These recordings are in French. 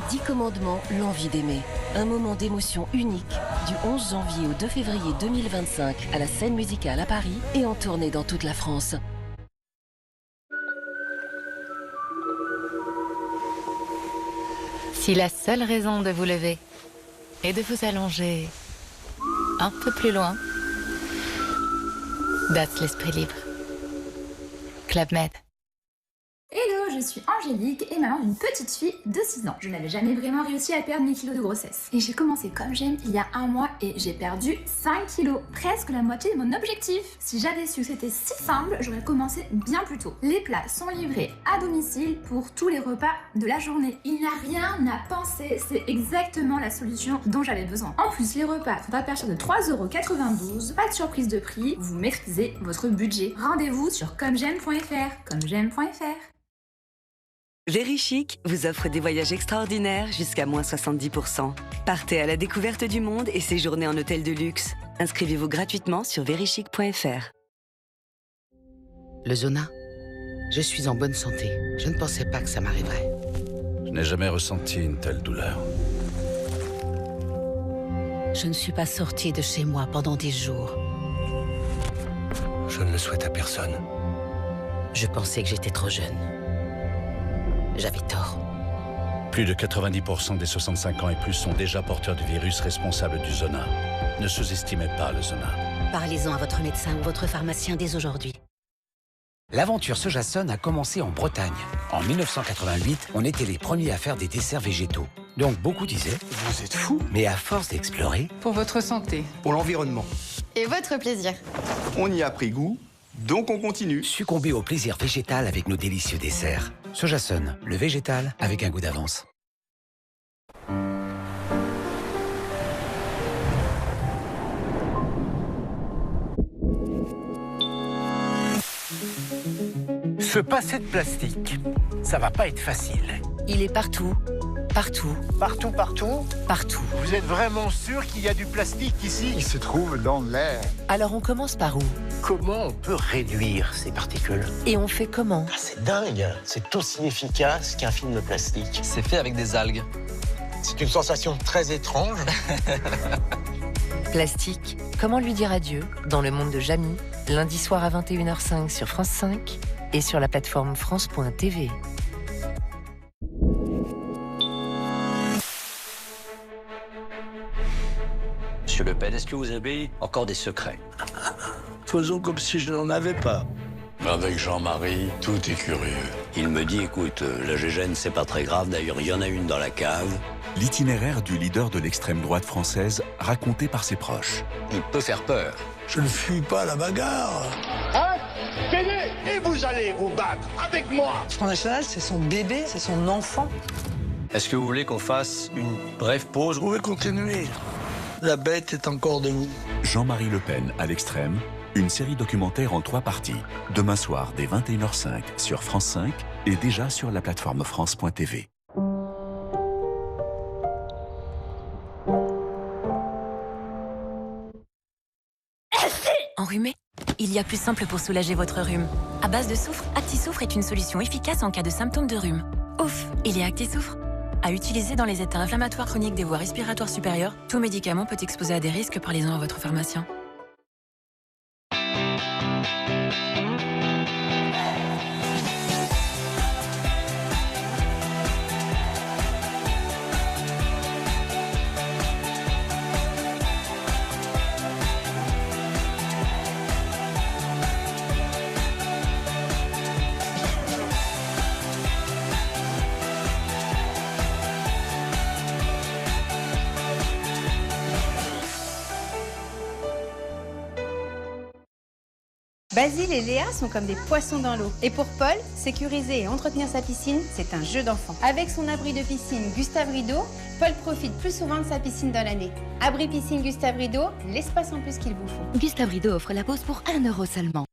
Les 10 commandements, l'envie d'aimer. Un moment d'émotion unique du 11 janvier au 2 février 2025 à la Scène Musicale à Paris et en tournée dans toute la France. Si la seule raison de vous lever est de vous allonger un peu plus loin, that's l'esprit libre. Club Med. Hello, je suis Angélique et maman d'une petite fille de 6 ans. Je n'avais jamais vraiment réussi à perdre mes kilos de grossesse. Et j'ai commencé comme j'aime il y a un mois et j'ai perdu 5 kilos, presque la moitié de mon objectif. Si j'avais su que c'était si simple, j'aurais commencé bien plus tôt. Les plats sont livrés à domicile pour tous les repas de la journée. Il n'y a rien à penser, c'est exactement la solution dont j'avais besoin. En plus, les repas sont à partir de 3,92 €, pas de surprise de prix, vous maîtrisez votre budget. Rendez-vous sur commej'aime.fr, commej'aime.fr. Verichic vous offre des voyages extraordinaires jusqu'à moins 70%. Partez à la découverte du monde et séjournez en hôtel de luxe. Inscrivez-vous gratuitement sur verichic.fr. Le Zona, je suis en bonne santé. Je ne pensais pas que ça m'arriverait. Je n'ai jamais ressenti une telle douleur. Je ne suis pas sortie de chez moi pendant 10 jours. Je ne le souhaite à personne. Je pensais que j'étais trop jeune. J'avais tort. Plus de 90% des 65 ans et plus sont déjà porteurs du virus responsable du Zona. Ne sous-estimez pas le Zona. Parlez-en à votre médecin ou votre pharmacien dès aujourd'hui. L'aventure Sojason a commencé en Bretagne. En 1988, on était les premiers à faire des desserts végétaux. Donc beaucoup disaient « Vous êtes fous !» Mais à force d'explorer... Pour votre santé. Pour l'environnement. Et votre plaisir. On y a pris goût, donc on continue. Succomber au plaisir végétal avec nos délicieux desserts. Sojason, le végétal avec un goût d'avance. Se passer de plastique, ça va pas être facile. Il est partout. Partout. Partout, partout. Partout. Vous êtes vraiment sûr qu'il y a du plastique ici? Il se trouve dans l'air. Alors on commence par où? Comment on peut réduire ces particules? Et on fait comment? C'est dingue. C'est aussi efficace qu'un film plastique. C'est fait avec des algues. C'est une sensation très étrange. Plastique, comment lui dire adieu? Dans le monde de Jamy, lundi soir à 21h05 sur France 5 et sur la plateforme France.tv. Monsieur Le Pen, est-ce que vous avez encore des secrets? Faisons comme si je n'en avais pas. Avec Jean-Marie, tout est curieux. Il me dit, écoute, la gégène, c'est pas très grave. D'ailleurs, il y en a une dans la cave. L'itinéraire du leader de l'extrême droite française, raconté par ses proches. Il peut faire peur. Je ne fuis pas la bagarre. Hein? Tenez, et vous allez vous battre avec moi. Front National, c'est son bébé, c'est son enfant. Est-ce que vous voulez qu'on fasse une brève pause? Vous pouvez continuer. La bête est encore debout. Jean-Marie Le Pen à l'extrême, une série documentaire en 3 parties. Demain soir dès 21h05 sur France 5 et déjà sur la plateforme France.tv. Enrhumé? Il y a plus simple pour soulager votre rhume. À base de soufre, ActiSoufre est une solution efficace en cas de symptômes de rhume. Ouf, il est ActiSoufre. À utiliser dans les états inflammatoires chroniques des voies respiratoires supérieures, tout médicament peut exposer à des risques, parlez-en à votre pharmacien. Basile et Léa sont comme des poissons dans l'eau. Et pour Paul, sécuriser et entretenir sa piscine, c'est un jeu d'enfant. Avec son abri de piscine Gustave Rideau, Paul profite plus souvent de sa piscine dans l'année. Abri piscine Gustave Rideau, l'espace en plus qu'il vous faut. Gustave Rideau offre la pause pour 1 € seulement.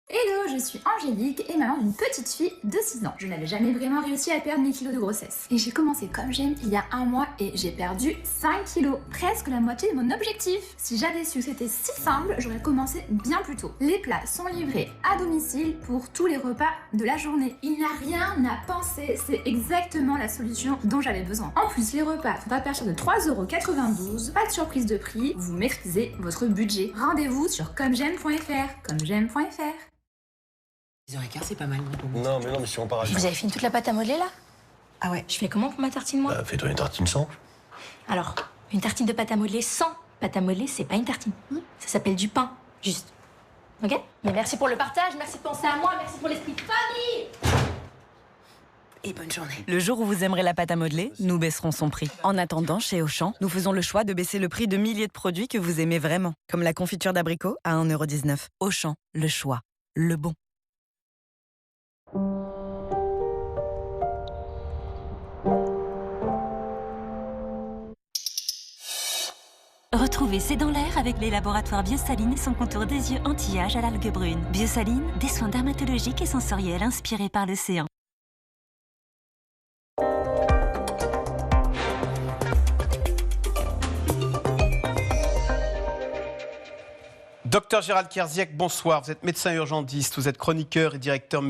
Hello, je je suis Angélique et maman d'une petite fille de 6 ans. Je n'avais jamais vraiment réussi à perdre mes kilos de grossesse. Et j'ai commencé comme j'aime il y a un mois et j'ai perdu 5 kilos, presque la moitié de mon objectif. Si j'avais su que c'était si simple, j'aurais commencé bien plus tôt. Les plats sont livrés à domicile pour tous les repas de la journée. Il n'y a rien à penser, c'est exactement la solution dont j'avais besoin. En plus, les repas sont à partir de 3,92 €, pas de surprise de prix, vous maîtrisez votre budget. Rendez-vous sur commej'aime.fr, commej'aime.fr. 10h15, c'est pas mal. Non, mais si on part à... Vous avez fini toute la pâte à modeler, là? Ah ouais, je fais comment pour ma tartine, moi? Fais-toi une tartine sans. Alors, une tartine de pâte à modeler sans pâte à modeler, c'est pas une tartine. Ça s'appelle du pain, juste. Ok? Mais merci pour le partage, merci de penser à moi, merci pour l'esprit de famille! Et bonne journée. Le jour où vous aimerez la pâte à modeler, nous baisserons son prix. En attendant, chez Auchan, nous faisons le choix de baisser le prix de milliers de produits que vous aimez vraiment, comme la confiture d'abricot à 1,19 €. Auchan, le choix, le bon. Retrouvez C'est dans l'air avec les laboratoires Biosaline et son contour des yeux anti-âge à l'algue brune. Biosaline, des soins dermatologiques et sensoriels inspirés par l'océan. Docteur Gérald Kierziak, bonsoir. Vous êtes médecin urgentiste, vous êtes chroniqueur et directeur